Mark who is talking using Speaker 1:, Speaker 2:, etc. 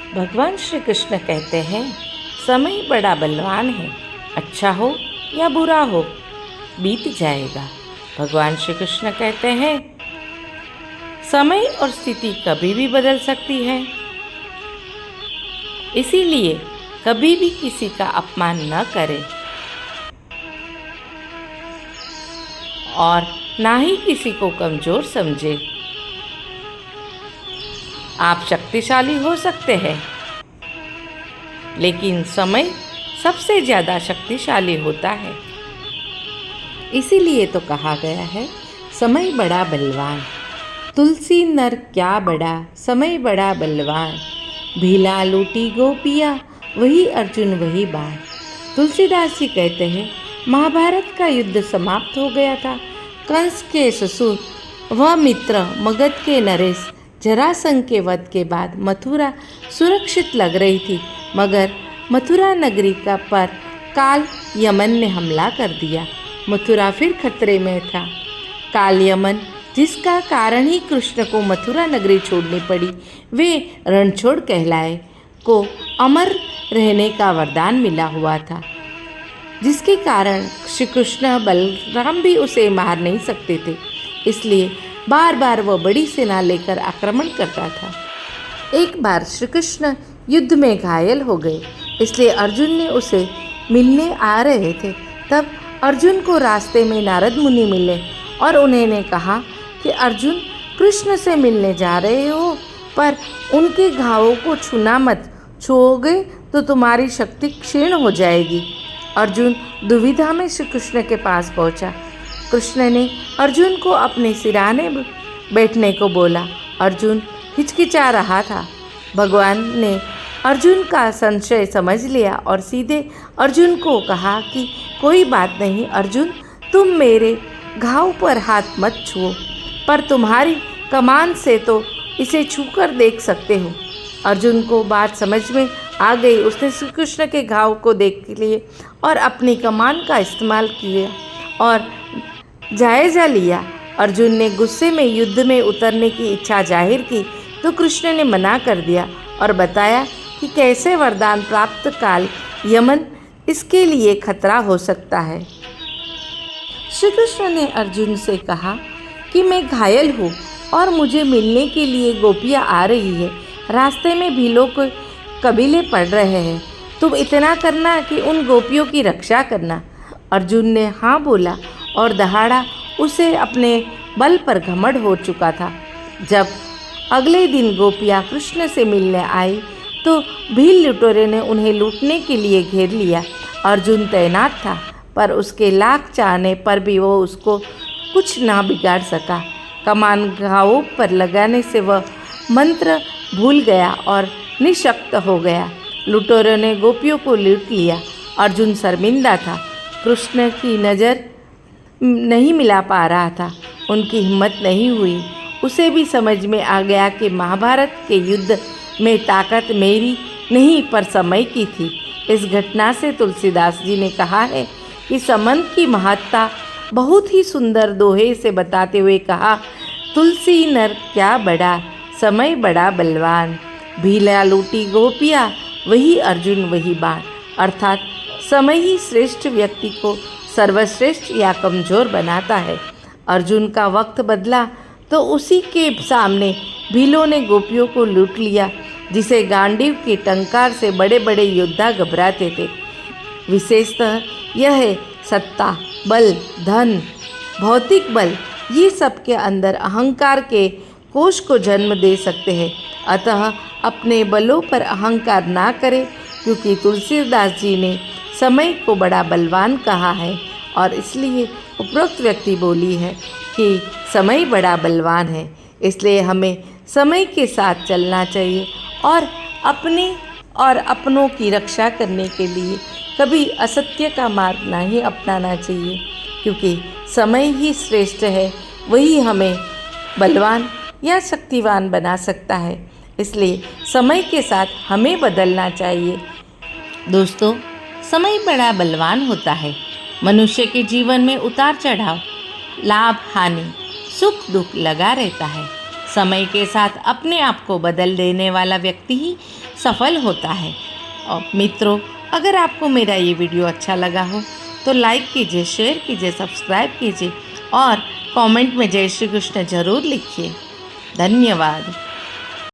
Speaker 1: भगवान श्री कृष्ण कहते हैं, समय बड़ा बलवान है, अच्छा हो या बुरा हो बीत जाएगा। भगवान श्री कृष्ण कहते हैं, समय और स्थिति कभी भी बदल सकती है, इसीलिए कभी भी किसी का अपमान न करें और ना ही किसी को कमज़ोर समझे। आप शक्तिशाली हो सकते हैं, लेकिन समय सबसे ज़्यादा शक्तिशाली होता है। इसीलिए तो कहा गया है, समय बड़ा बलवान। तुलसी नर क्या बड़ा, समय बड़ा बलवान। भीला लूटी गोपिया, वही अर्जुन वही बाण। तुलसीदास जी कहते हैं, महाभारत का युद्ध समाप्त हो गया था। कंस के ससुर व मित्र मगध के नरेश जरासंध के वध के बाद मथुरा सुरक्षित लग रही थी, मगर मथुरा नगरी का पर काल यमन ने हमला कर दिया। मथुरा फिर खतरे में था। काल यमन, जिसका कारण ही कृष्ण को मथुरा नगरी छोड़नी पड़ी, वे रणछोड़ कहलाए, को अमर रहने का वरदान मिला हुआ था, जिसके कारण श्री कृष्ण बलराम भी उसे मार नहीं सकते थे। इसलिए बार बार वह बड़ी सेना लेकर आक्रमण करता था। एक बार श्री कृष्ण युद्ध में घायल हो गए, इसलिए अर्जुन ने उसे मिलने आ रहे थे। तब अर्जुन को रास्ते में नारद मुनि मिले और उन्होंने कहा कि अर्जुन, कृष्ण से मिलने जा रहे हो, पर उनके घावों को छूना मत, छूओगे तो तुम्हारी शक्ति क्षीण हो जाएगी। अर्जुन दुविधा में श्री कृष्ण के पास पहुंचा। कृष्ण ने अर्जुन को अपने सिराने बैठने को बोला। अर्जुन हिचकिचा रहा था। भगवान ने अर्जुन का संशय समझ लिया और सीधे अर्जुन को कहा कि कोई बात नहीं अर्जुन, तुम मेरे घाव पर हाथ मत छुओ, पर तुम्हारी कमान से तो इसे छूकर देख सकते हो। अर्जुन को बात समझ में आ गई। उसने श्री कृष्ण के घाव को देख लिए और अपनी कमान का इस्तेमाल किया और जायजा लिया। अर्जुन ने गुस्से में युद्ध में उतरने की इच्छा जाहिर की, तो कृष्ण ने मना कर दिया और बताया कि कैसे वरदान प्राप्त काल यमन इसके लिए खतरा हो सकता है। श्री कृष्ण ने अर्जुन से कहा कि मैं घायल हूँ और मुझे मिलने के लिए गोपियाँ आ रही है। रास्ते में भीलों के कबीले पड़ रहे हैं, तुम इतना करना कि उन गोपियों की रक्षा करना। अर्जुन ने हाँ बोला और दहाड़ा उसे अपने बल पर घमंड हो चुका था। जब अगले दिन गोपियाँ कृष्ण से मिलने आई, तो भील लुटेरे ने उन्हें लूटने के लिए घेर लिया। अर्जुन तैनात था, पर उसके लाख चाहने पर भी वो उसको कुछ ना बिगाड़ सका। कमान घावों पर लगाने से वह मंत्र भूल गया और निशक्त हो गया। लुटेरों ने गोपियों को लूट लिया। अर्जुन शर्मिंदा था। कृष्ण की नज़र नहीं मिला पा रहा था। उनकी हिम्मत नहीं हुई। उसे भी समझ में आ गया कि महाभारत के युद्ध में ताकत मेरी नहीं पर समय की थी। इस घटना से तुलसीदास जी ने कहा है कि समय की महत्ता बहुत ही सुंदर दोहे से बताते हुए कहा, तुलसी नर क्या बड़ा, समय बड़ा बलवान। भीला लूटी गोपिया, वही अर्जुन वही बाण। अर्थात समय ही श्रेष्ठ व्यक्ति को सर्वश्रेष्ठ या कमज़ोर बनाता है। अर्जुन का वक्त बदला तो उसी के सामने भीलों ने गोपियों को लूट लिया, जिसे गांडीव की टंकार से बड़े बड़े योद्धा घबराते थे। विशेषतः यह है सत्ता, बल, धन, भौतिक बल, ये सब के अंदर अहंकार के कोष को जन्म दे सकते हैं। अतः अपने बलों पर अहंकार ना करें, क्योंकि तुलसीदास जी ने समय को बड़ा बलवान कहा है और इसलिए उपरोक्त व्यक्ति बोली है कि समय बड़ा बलवान है। इसलिए हमें समय के साथ चलना चाहिए और अपने और अपनों की रक्षा करने के लिए कभी असत्य का मार्ग नहीं अपनाना चाहिए, क्योंकि समय ही श्रेष्ठ है, वही हमें बलवान या शक्तिवान बना सकता है। इसलिए समय के साथ हमें बदलना चाहिए। दोस्तों, समय बड़ा बलवान होता है। मनुष्य के जीवन में उतार चढ़ाव, लाभ हानि, सुख दुख लगा रहता है। समय के साथ अपने आप को बदल देने वाला व्यक्ति ही सफल होता है। और मित्रों, अगर आपको मेरा ये वीडियो अच्छा लगा हो तो लाइक कीजिए, शेयर कीजिए, सब्सक्राइब कीजिए और कमेंट में जय श्री कृष्ण ज़रूर लिखिए। धन्यवाद।